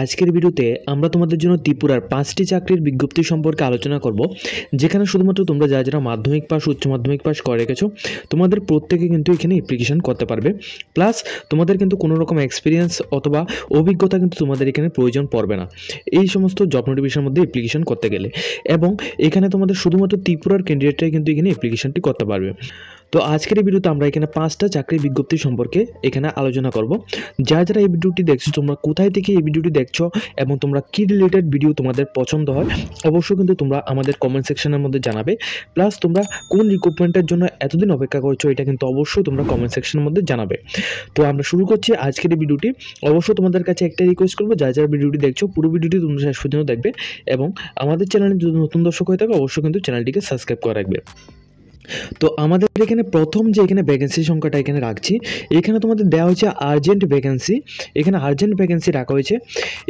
আজকের ভিডিওতে আমরা তোমাদের জন্য ত্রিপুরার 5টি চাকরির বিজ্ঞপ্তি সম্পর্কে আলোচনা করব, যেখানে শুধুমাত্র তোমরা যারা মাধ্যমিক পাস উচ্চ মাধ্যমিক পাস করে রেখেছো তোমাদের প্রত্যেকে কিন্তু এখানে অ্যাপ্লিকেশন করতে পারবে। প্লাস তোমাদের কিন্তু কোনো রকম এক্সপিরিয়েন্স অথবা অভিজ্ঞতা কিন্তু তোমাদের এখানে প্রয়োজন পড়বে না এই সমস্ত জব নোটিফিকেশনের মধ্যে অ্যাপ্লিকেশন করতে গেলে। এবং এখানে তোমাদের শুধুমাত্র ত্রিপুরার ক্যান্ডিডেটরাই কিন্তু এখানে অ্যাপ্লিকেশনটি করতে পারবে। তো আজকের এই ভিডিওতে আমরা এখানে 5টা চাকরির বিজ্ঞপ্তি সম্পর্কে এখানে আলোচনা করব। যারা এই ভিডিওটি দেখছো তোমরা কোথায় থেকে এই ভিডিওটি দেখছো এবং তোমরা কি রিলেটেড ভিডিও তোমাদের পছন্দ হয় অবশ্যই কিন্তু তোমরা আমাদের কমেন্ট সেকশনের মধ্যে জানাবে। প্লাস তোমরা কোন রিক্রুটমেন্টের জন্য এতদিন অপেক্ষা করছো এটা কিন্তু অবশ্যই তোমরা কমেন্ট সেকশনের মধ্যে জানাবে। তো আমরা শুরু করছি আজকের এই ভিডিওটি। অবশ্যই তোমাদের কাছে একটা রিকোয়েস্ট করবো, যারা ভিডিওটি দেখছো পুরো ভিডিওটি তোমরা শেষ পর্যন্ত দেখবে এবং আমাদের চ্যানেলে যদি নতুন দর্শক হয়ে থাকে অবশ্যই কিন্তু চ্যানেলটিকে সাবস্ক্রাইব করে রাখবে। তো আমাদের এখানে প্রথম যে এখানে ভ্যাকেন্সি সংখ্যাটা এখানে রাখছি, এখানে তোমাদের দেওয়া হয়েছে আর্জেন্ট ভ্যাকেন্সি। এখানে আর্জেন্ট ভ্যাকেন্সি রাখা হয়েছে।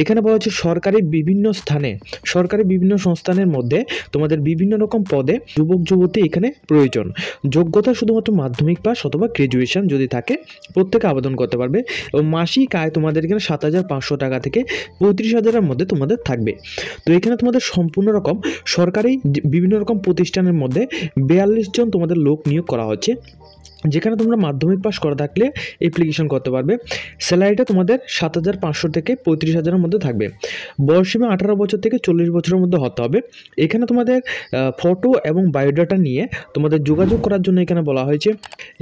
এখানে বলা হচ্ছে সরকারি বিভিন্ন সংস্থানের মধ্যে তোমাদের বিভিন্ন রকম পদে যুবক যুবতী এখানে প্রয়োজন। যোগ্যতা শুধুমাত্র মাধ্যমিক পাস অথবা গ্রাজুয়েশন যদি থাকে প্রত্যেকে আবেদন করতে পারবে এবং মাসিক আয় তোমাদের এখানে 7,500 টাকা থেকে 35,000-এর মধ্যে তোমাদের থাকবে। তো এখানে তোমাদের সম্পূর্ণ রকম সরকারি বিভিন্ন রকম প্রতিষ্ঠানের মধ্যে 42 জন তোমাদের লোক নিয়োগ করা হচ্ছে, যেখানে তোমরা মাধ্যমিক পাস করা থাকলে অ্যাপ্লিকেশন করতে পারবে। স্যালারিটা তোমাদের 7,500 থেকে 35,000-এর মধ্যে থাকবে। বয়সসীমা 18 বছর থেকে 40 বছরের মধ্যে হতে হবে। এখানে তোমাদের ফটো এবং বায়োডাটা নিয়ে তোমাদের যোগাযোগ করার জন্য এখানে বলা হয়েছে।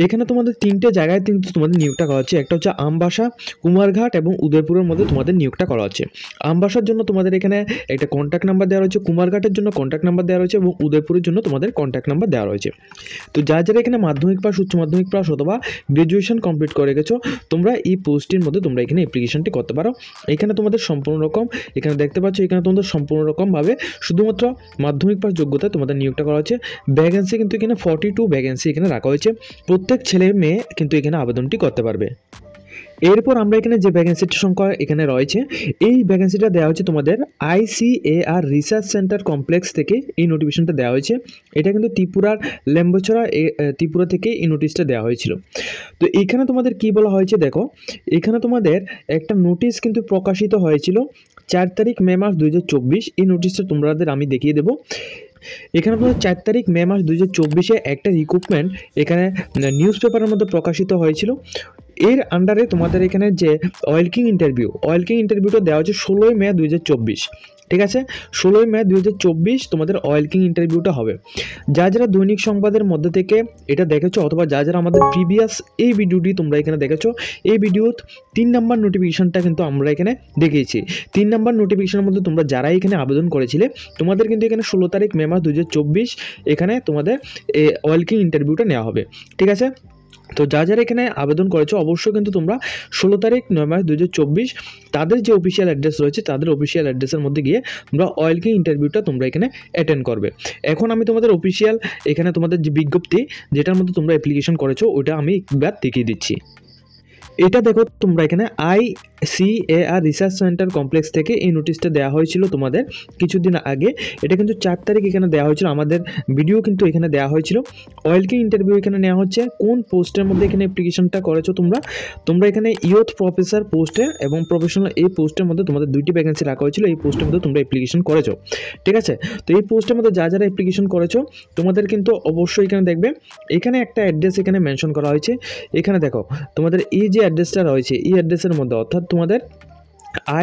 এখানে তোমাদের 3টে জায়গায় কিন্তু তোমাদের নিয়োগটা করা হচ্ছে। একটা হচ্ছে আমবাসা, কুমারঘাট এবং উদয়পুরের মধ্যে তোমাদের নিয়োগটা করা হচ্ছে। আমবাসার জন্য তোমাদের এখানে একটা কন্ট্যাক্ট নাম্বার দেওয়া রয়েছে, কুমারঘাটের জন্য কন্ট্যাক্ট নাম্বার দেওয়া রয়েছে এবং উদয়পুরের জন্য তোমাদের কন্ট্যাক্ট নাম্বার দেওয়া রয়েছে। তো যারা এখানে মাধ্যমিক পাস উচ্চ মাধ্যমিক পাস অথবা গ্রাজুয়েশন কমপ্লিট করে গেছো তোমরা এই পোস্টের মধ্যে তোমরা এখানে অ্যাপ্লিকেশনটি করতে পারো। এখানে তোমাদের সম্পূর্ণ রকম এখানে দেখতে পাচ্ছ, এখানে তোমাদের সম্পূর্ণ রকমভাবে শুধুমাত্র মাধ্যমিক পাস যোগ্যতায় তোমাদের নিয়োগটা করা হচ্ছে। ভ্যাকেন্সি কিন্তু এখানে 42 ভ্যাকেন্সি এখানে রাখা হয়েছে। প্রত্যেক ছেলে মেয়ে কিন্তু এখানে আবেদনটি করতে পারবে। এরপর আমরা এখানে যে ভ্যাকেন্সিটির সংখ্যা এখানে রয়েছে, এই ভ্যাকেন্সিটা দেওয়া হচ্ছে তোমাদের ICAR রিসার্চ সেন্টার কমপ্লেক্স থেকে এই নোটিফিকেশনটা দেওয়া হয়েছে। এটা কিন্তু ত্রিপুরার লেম্বছড়া ত্রিপুরা থেকে এই নোটিশটা দেওয়া হয়েছিল। তো এখানে তোমাদের কি বলা হয়েছে দেখো, এখানে তোমাদের একটা নোটিশ কিন্তু প্রকাশিত হয়েছিল 4 তারিখ মে মাস 2024। এই নোটিশটা তোমাদের আমি দেখিয়ে দেবো। এখানে তোমাদের 4 তারিখ মে মাস 2024-এ একটা রিক্রুটমেন্ট এখানে নিউজ পেপারের মধ্যে প্রকাশিত হয়েছিল। এর আন্ডারে তোমাদের এখানে যে ওয়েলকিং ইন্টারভিউটা দেওয়া হচ্ছে 16 মে 2024। ঠিক আছে, 16 মে 2024 তোমাদের ওয়েলকিং ইন্টারভিউটা হবে। যারা দৈনিক সংবাদের মধ্যে থেকে এটা দেখেছো অথবা যারা আমাদের প্রিভিয়াস এই ভিডিওটি তোমরা এখানে দেখেছো, এই ভিডিওর 3 নাম্বার নোটিফিকেশনটা কিন্তু আমরা এখানে দেখিয়েছি। 3 নাম্বার নোটিফিকেশনের মধ্যে তোমরা যারা এখানে আবেদন করেছিলে তোমাদের কিন্তু এখানে 16 তারিখ মে মাস 2024 এখানে তোমাদের ওয়েলকিং ইন্টারভিউটা নেওয়া হবে। ঠিক আছে, তো যারা এখানে আবেদন করেছো অবশ্যই কিন্তু তোমরা 16 তারিখ 9 মাস 2024 তাদের যে অফিসিয়াল অ্যাড্রেস রয়েছে তাদের অফিসিয়াল অ্যাড্রেসের মধ্যে গিয়ে তোমরা ওয়েলকিং ইন্টারভিউটা তোমরা এখানে অ্যাটেন্ড করবে। এখন আমি তোমাদের অফিসিয়াল এখানে তোমাদের যে বিজ্ঞপ্তি যেটার মধ্যে তোমরা অ্যাপ্লিকেশন করেছো ওটা আমি একবার দেখিয়ে দিচ্ছি। এটা দেখো তোমরা এখানে ICAR রিসার্চ সেন্টার কমপ্লেক্স থেকে এই নোটিশটা দেওয়া হয়েছিল তোমাদের কিছুদিন আগে। এটা কিন্তু 4 তারিখ এখানে দেওয়া হয়েছিল, আমাদের ভিডিও কিন্তু এখানে দেওয়া হয়েছিল। ওয়েলকিং ইন্টারভিউ এখানে নেওয়া হচ্ছে। কোন পোস্টের মধ্যে এখানে অ্যাপ্লিকেশনটা করেছো তোমরা এখানে ইয়ুথ প্রফেসর পোস্টে এবং প্রফেশনাল এই পোস্টের মধ্যে তোমাদের 2টি ভ্যাকেন্সি রাখা হয়েছিল। এই পোস্টের মধ্যে তোমরা অ্যাপ্লিকেশন করেছো। ঠিক আছে, তো এই পোস্টের মধ্যে যারা অ্যাপ্লিকেশন করেছো তোমাদের কিন্তু অবশ্যই এখানে দেখবে এখানে একটা অ্যাড্রেস এখানে মেনশন করা হয়েছে। এখানে দেখো তোমাদের এই যে অ্যাড্রেসটা রয়েছে এই অ্যাড্রেসের মধ্যে অর্থাৎ তোমাদের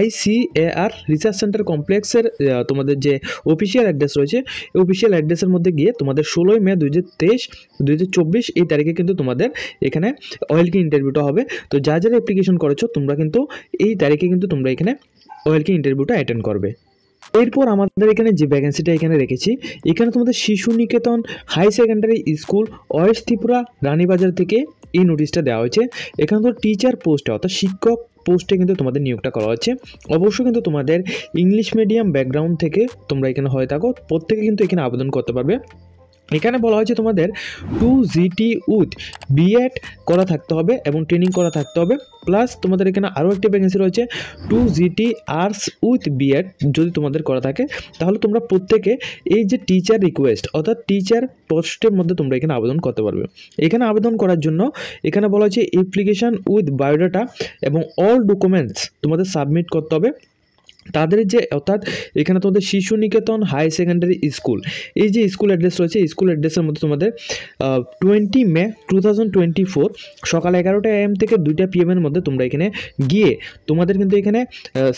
ICAR রিসার্চ সেন্টার কমপ্লেক্সের তোমাদের যে অফিসিয়াল অ্যাড্রেস রয়েছে এই অফিসিয়াল অ্যাড্রেসের মধ্যে গিয়ে তোমাদের 16 মে 2024 এই তারিখে কিন্তু তোমাদের এখানে ওয়েলকিং ইন্টারভিউটা হবে। তো যারা অ্যাপ্লিকেশন করেছো তোমরা কিন্তু এই তারিখে কিন্তু তোমরা এখানে ওয়েলকিং ইন্টারভিউটা অ্যাটেন্ড করবে। এরপর আমাদের এখানে যে ভ্যাকেন্সিটা এখানে রেখেছি, এখানে তোমাদের Shishu Niketan high secondary school west Tripura Ranibazar থেকে এই নোটিশটা দেওয়া হয়েছে। এখানে তো টিচার পোস্টে অর্থাৎ শিক্ষক পোস্টে কিন্তু তোমাদের নিয়োগটা করা হচ্ছে। অবশ্যই কিন্তু তোমাদের ইংলিশ মিডিয়াম ব্যাকগ্রাউন্ড থেকে তোমরা এখানে হয়ে থাকো প্রত্যেকে কিন্তু এখানে আবেদন করতে পারবে। এখানে বলা হয়েছে তোমাদের 2GT উইথ B.Ed করা থাকতে হবে এবং ট্রেনিং করা থাকতে হবে। প্লাস তোমাদের এখানে আরও একটি ভ্যাকেন্সি রয়েছে 2GT আর্টস উইথ B.Ed যদি তোমাদের করা থাকে তাহলে তোমরা প্রত্যেকে এই যে টিচার রিকোয়েস্ট অর্থাৎ টিচার পোস্টের মধ্যে তোমরা এখানে আবেদন করতে পারবে। এখানে আবেদন করার জন্য এখানে বলা হয়েছে অ্যাপ্লিকেশন উইথ বায়োডাটা এবং অল ডকুমেন্টস তোমাদের সাবমিট করতে হবে। তাদের যে অর্থাৎ এখানে তোমাদের Shishu Niketan high secondary school, এই যে স্কুল অ্যাড্রেস রয়েছে, স্কুল অ্যাড্রেসের মধ্যে তোমাদের 20 মে 2024 সকাল 11টা AM থেকে 2টা PM এর মধ্যে তোমরা এখানে গিয়ে তোমাদের কিন্তু এখানে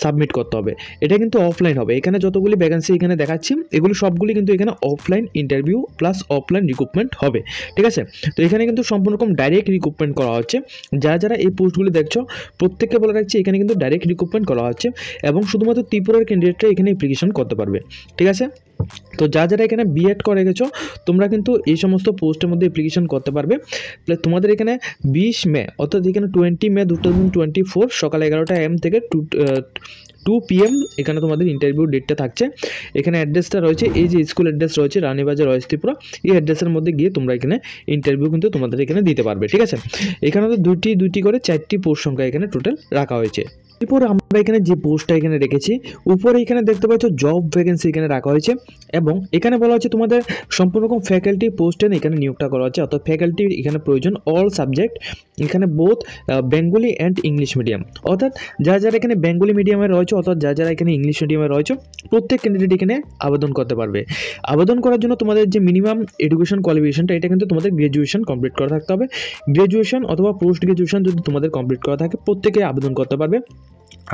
সাবমিট করতে হবে। এটা কিন্তু অফলাইন হবে। এখানে যতগুলি ভ্যাকেন্সি এখানে দেখাচ্ছি এগুলি সবগুলি কিন্তু এখানে offline interview plus offline recruitment হবে, ঠিক আছে। তো এখানে কিন্তু সম্পূর্ণ রকম ডাইরেক্ট রিক্রুটমেন্ট করা হচ্ছে। যারা এই পোস্টগুলি দেখছো প্রত্যেককে বলে রাখছি এখানে কিন্তু ডাইরেক্ট রিক্রুটমেন্ট করা হচ্ছে এবং শুধুমাত্র ত্রিপুরার ক্যান্ডিডেটরা এখানে অ্যাপ্লিকেশন করতে পারবে, ঠিক আছে। তো যারা এখানে B.Ed করে গেছো তোমরা কিন্তু এই সমস্ত পোস্টের মধ্যে অ্যাপ্লিকেশন করতে পারবে। তোমাদের এখানে 20 মে অর্থাৎ এখানে 20 মে 2024 সকাল 11টা AM থেকে 2 PM এখানে তোমাদের ইন্টারভিউ ডেটটা থাকছে। এখানে অ্যাড্রেসটা রয়েছে, এই যে স্কুল অ্যাড্রেস রয়েছে রানীবাজার ওয়েস্ট ত্রিপুরা, এই অ্যাড্রেসের মধ্যে গিয়ে তোমরা এখানে ইন্টারভিউ কিন্তু তোমাদের এখানে দিতে পারবে, ঠিক আছে। এখানে তো দুইটি করে 4টি পোস্ট সংখ্যা এখানে টোটাল রাখা হয়েছে। এরপর আমরা এখানে যে পোস্টটা এখানে রেখেছি উপরে এখানে দেখতে পাচ্ছ জব ভ্যাকেন্সি এখানে রাখা হয়েছে এবং এখানে বলা হচ্ছে তোমাদের সম্পূর্ণ রকম ফ্যাকাল্টি পোস্টে এখানে নিয়োগটা করা হচ্ছে, অর্থাৎ ফ্যাকাল্টি এখানে প্রয়োজন অল সাবজেক্ট, এখানে both Bengali and English medium, অর্থাৎ যারা এখানে বেঙ্গলি মিডিয়ামে রয়েছে অর্থাৎ যারা এখানে ইংলিশ মিডিয়ামে রয়েছে প্রত্যেক ক্যান্ডিডেট এখানে আবেদন করতে পারবে। আবেদন করার জন্য তোমাদের যে মিনিমাম এডুকেশন কোয়ালিফিকেশনটা এটা কিন্তু তোমাদের গ্র্যাজুয়েশন কমপ্লিট করা থাকতে হবে। গ্র্যাজুয়েশন অথবা পোস্ট গ্র্যাজুয়েশন যদি তোমাদের কমপ্লিট করা থাকে প্রত্যেকে আবেদন করতে পারবে।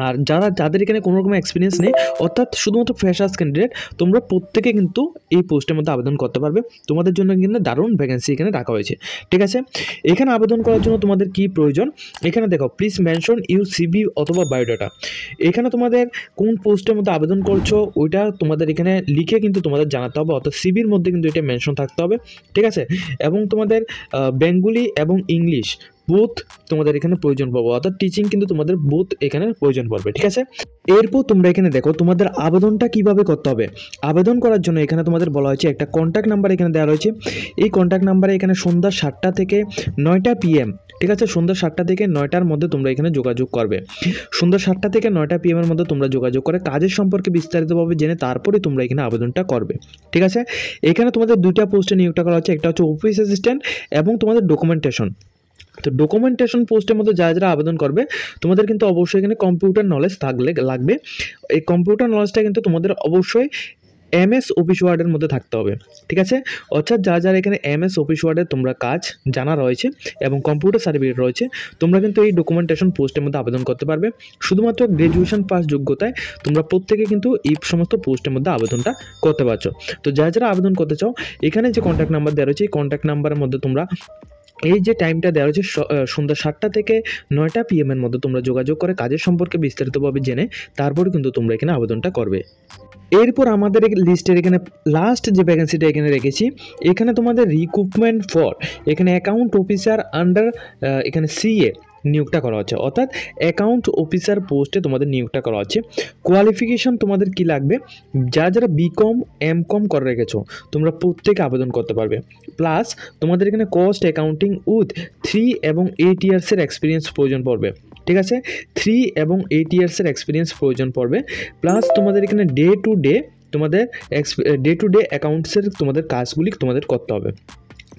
আর যাদের এখানে কোনো রকম এক্সপিরিয়েন্স নেই অর্থাৎ শুধুমাত্র ফ্রেশার্স ক্যান্ডিডেট তোমরা প্রত্যেকে কিন্তু এই পোস্টের মধ্যে আবেদন করতে পারবে। তোমাদের জন্য কিন্তু দারুণ ভ্যাকেন্সি এখানে রাখা হয়েছে, ঠিক আছে। এখানে আবেদন করার জন্য তোমাদের কি প্রয়োজন এখানে দেখো, প্লিজ মেনশন ইউর CV অথবা বায়োডাটা। এখানে তোমাদের কোন পোস্টের মধ্যে আবেদন করছো ওইটা তোমাদের এখানে লিখে কিন্তু তোমাদের জানাতে হবে, অর্থাৎ CVর মধ্যে কিন্তু এটা মেনশন থাকতে হবে, ঠিক আছে। এবং তোমাদের বেঙ্গলি এবং ইংলিশ বোথ তোমাদের এখানে প্রয়োজন পাবো, অর্থাৎ টিচিং কিন্তু তোমাদের বোথ এখানে প্রয়োজন পড়বে, ঠিক আছে। এরপর তোমরা এখানে দেখো তোমাদের আবেদনটা কিভাবে করতে হবে। আবেদন করার জন্য এখানে তোমাদের বলা হয়েছে একটা কন্ট্যাক্ট নাম্বার এখানে দেওয়া রয়েছে। এই কন্ট্যাক্ট নাম্বারে এখানে সন্ধ্যা 7টা থেকে 9টা PM, ঠিক আছে, সন্ধ্যা 7টা থেকে 9টার মধ্যে তোমরা এখানে যোগাযোগ করবে। সন্ধ্যা 7টা থেকে 9টা PM এর মধ্যে তোমরা যোগাযোগ করে কাজের সম্পর্কে বিস্তারিতভাবে জেনে তারপরে তোমরা এখানে আবেদনটা করবে, ঠিক আছে। এখানে তোমাদের দুইটা পোস্টে নিয়োগটা করা হচ্ছে, একটা হচ্ছে অফিস অ্যাসিস্ট্যান্ট এবং তোমাদের ডকুমেন্টেশন। তো ডকুমেন্টেশন পোস্টের মধ্যে যারা আবেদন করবে তোমাদের কিন্তু অবশ্যই এখানে কম্পিউটার নলেজ লাগবে। এই কম্পিউটার নলেজটা কিন্তু তোমাদের অবশ্যই MS অফিস ওয়ার্ডের মধ্যে থাকতে হবে, ঠিক আছে। অর্থাৎ যারা এখানে MS অফিস ওয়ার্ডের তোমরা কাজ জানা রয়েছে এবং কম্পিউটার সার্টিফিকেট রয়েছে তোমরা কিন্তু এই ডকুমেন্টেশন পোস্টের মধ্যে আবেদন করতে পারবে। শুধুমাত্র গ্র্যাজুয়েশন পাস যোগ্যতায় তোমরা প্রত্যেকে কিন্তু এই সমস্ত পোস্টের মধ্যে আবেদনটা করতে পারছো। তো যারা আবেদন করতে চাও এখানে যে কন্ট্যাক্ট নাম্বার দেওয়া রয়েছে এই কন্ট্যাক্ট নাম্বারের মধ্যে তোমরা এই যে টাইমটা দেওয়া হয়েছে সন্ধ্যা 7টা থেকে 9টা PM এর মধ্যে তোমরা যোগাযোগ করে কাজের সম্পর্কে বিস্তারিতভাবে জেনে তারপরে কিন্তু তোমরা এখানে আবেদনটা করবে। এরপর আমাদের লিস্টের এখানে লাস্ট যে ভ্যাকেন্সিটা এখানে রেখেছি এখানে তোমাদের রিক্রুটমেন্ট ফর এখানে অ্যাকাউন্ট অফিসার আন্ডার এখানে CA নিয়োগটা করা হচ্ছে, অর্থাৎ অ্যাকাউন্ট অফিসার পোস্টে তোমাদের নিয়োগটা করা হচ্ছে। কোয়ালিফিকেশন তোমাদের কি লাগবে, যারা BCom MCom করে রেখেছো তোমরা প্রত্যেকে আবেদন করতে পারবে। প্লাস তোমাদের এখানে কস্ট অ্যাকাউন্টিং উইথ 3 এবং 8 ইয়ার্সের এক্সপিরিয়েন্স প্রয়োজন পড়বে, ঠিক আছে। 3 এবং 8 ইয়ার্সের এক্সপিরিয়েন্স প্রয়োজন পড়বে। প্লাস তোমাদের এখানে ডে টু ডে অ্যাকাউন্টসের তোমাদের কাজগুলি তোমাদের করতে হবে,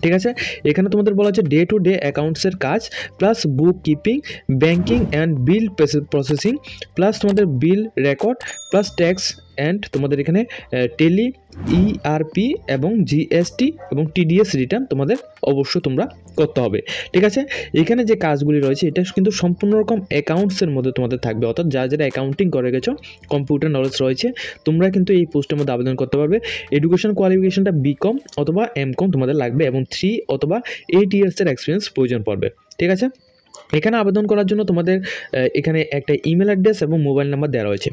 ঠিক আছে। এখানে তোমাদের বলা হচ্ছে ডে টু ডে অ্যাকাউন্টসের কাজ plus book keeping, banking and bill processing, plus তোমাদের বিল রেকর্ড, প্লাস ট্যাক্স অ্যান্ড তোমাদের এখানে টেলি ERP এবং GST এবং TDS রিটার্ন তোমাদের অবশ্য তোমরা করতে হবে, ঠিক আছে। এখানে যে কাজগুলি রয়েছে এটা কিন্তু সম্পূর্ণ রকম অ্যাকাউন্টসের মধ্যে তোমাদের থাকবে, অর্থাৎ যারা অ্যাকাউন্টিং করে গেছো কম্পিউটার নলেজ রয়েছে তোমরা কিন্তু এই পোস্টের মধ্যে আবেদন করতে পারবে। এডুকেশন কোয়ালিফিকেশনটা BCom অথবা MCom তোমাদের লাগবে এবং 3 অথবা 8 ইয়ার্সের এক্সপিরিয়েন্স প্রয়োজন পড়বে, ঠিক আছে। এখানে আবেদন করার জন্য তোমাদের এখানে একটা ইমেল অ্যাড্রেস এবং মোবাইল নাম্বার দেওয়া রয়েছে।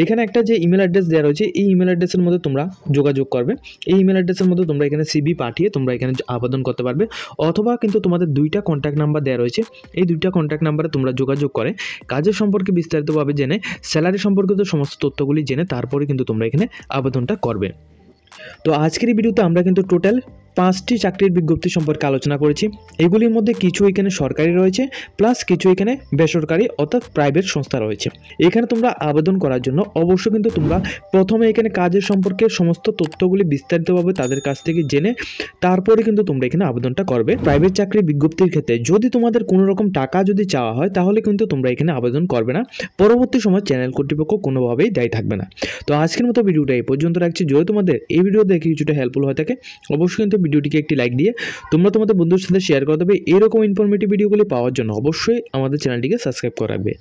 এখানে একটা যে ইমেল অ্যাড্রেস দেওয়া রয়েছে এই ইমেল অ্যাড্রেসের মধ্যে তোমরা যোগাযোগ করবে। এই ইমেল অ্যাড্রেসের মধ্যে তোমরা এখানে CV পাঠিয়ে তোমরা এখানে আবেদন করতে পারবে, অথবা কিন্তু তোমাদের 2টা কন্ট্যাক্ট নাম্বার দেওয়া রয়েছে। এই 2টা কন্ট্যাক্ট নাম্বারে তোমরা যোগাযোগ করে কাজের সম্পর্কে বিস্তারিতভাবে জেনে স্যালারি সম্পর্কিত সমস্ত তথ্যগুলি জেনে তারপরে কিন্তু তোমরা এখানে আবেদনটা করবে। তো আজকের এই ভিডিওতে আমরা কিন্তু টোটাল 5টি চাকরির বিজ্ঞপ্তি সম্পর্কে আলোচনা করেছি। এগুলির মধ্যে কিছু এখানে সরকারি রয়েছে, প্লাস কিছু এখানে বেসরকারি অর্থাৎ প্রাইভেট সংস্থা রয়েছে। এখানে তোমরা আবেদন করার জন্য অবশ্যই কিন্তু তোমরা প্রথমে এখানে কাজের সম্পর্কে সমস্ত তথ্যগুলি বিস্তারিতভাবে তাদের কাছ থেকে জেনে তারপরে কিন্তু তোমরা এখানে আবেদনটা করবে। প্রাইভেট চাকরির বিজ্ঞপ্তির ক্ষেত্রে যদি তোমাদের কোনো রকম টাকা যদি চাওয়া হয় তাহলে কিন্তু তোমরা এখানে আবেদন করবে না, পরবর্তী সময় চ্যানেল কর্তৃপক্ষ কোনোভাবেই দায়ী থাকবে না। তো আজকের মতো ভিডিওটা এই পর্যন্ত রাখছি। যদি তোমাদের এই ভিডিও দেখে কিছুটা হেল্পফুল হয়ে থাকে অবশ্যই কিন্তু ভিডিওটিকে একটি লাইক দিয়ে তোমরা তোমাদের বন্ধুদের সাথে শেয়ার করে দেবে। এরকম ইনফরমেটিভ ভিডিওগুলি পাওয়ার জন্য অবশ্যই আমাদের চ্যানেলটিকে সাবস্ক্রাইব করে রাখবে।